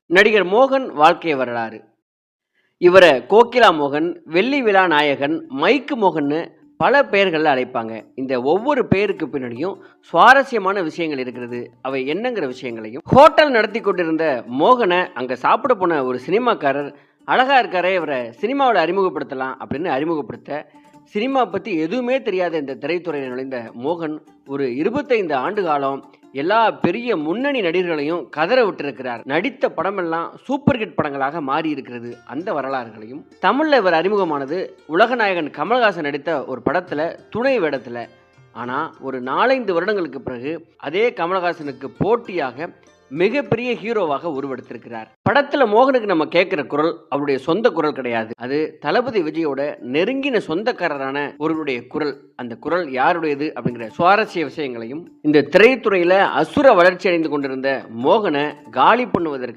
நடிகர் மோகன் வாழ்க்கை வரலாறு. இவரை கோகிலா மோகன், வெள்ளி விழா நாயகன், மைக்கு மோகன்னு பல பெயர்கள்ல அழைப்பாங்க. இந்த ஒவ்வொரு பெயருக்கு பின்னாடியும் சுவாரஸ்யமான விஷயங்கள் இருக்கிறது. அவை என்னங்கிற விஷயங்களையும், ஹோட்டல் நடத்தி கொண்டிருந்த மோகனை அங்க சாப்பிட போன ஒரு சினிமாக்காரர், அழகா இருக்காரே, இவரை சினிமாவில் அறிமுகப்படுத்தலாம் அப்படின்னு அறிமுகப்படுத்த, சினிமா பற்றி எதுவுமே தெரியாத இந்த திரைத்துறையில் நுழைந்த மோகன் ஒரு 25 ஆண்டு காலம் எல்லா பெரிய முன்னணி நடிகர்களையும் கதற விட்டிருக்கிறார். நடித்த படமெல்லாம் சூப்பர் ஹிட் படங்களாக மாறி இருக்கிறது. அந்த வரலாறுகளையும், தமிழில் இவர் அறிமுகமானது உலகநாயகன் கமல்ஹாசன் நடித்த ஒரு படத்தில் துணை வேடத்தில். ஆனால் ஒரு 4-5 வருடங்களுக்கு பிறகு அதே கமல்ஹாசனுக்கு போட்டியாக மிகப்பெரிய ஹீரோவாக உருவெடுத்திருக்கிறார். படத்துல மோகனுக்கு நம்ம கேட்கிற குரல் அவருடைய சொந்த குரல் கிடையாது. அது தளபதி விஜயோட நெருங்கின சொந்தக்காரரான ஒருவருடைய குரல். அந்த குரல் யாருடையது அப்படிங்கிற சுவாரஸ்ய விஷயங்களையும், இந்த திரைத்துறையில அசுர வளர்ச்சி அடைந்து கொண்டிருந்த மோகனை காலி பண்ணுவதற்காக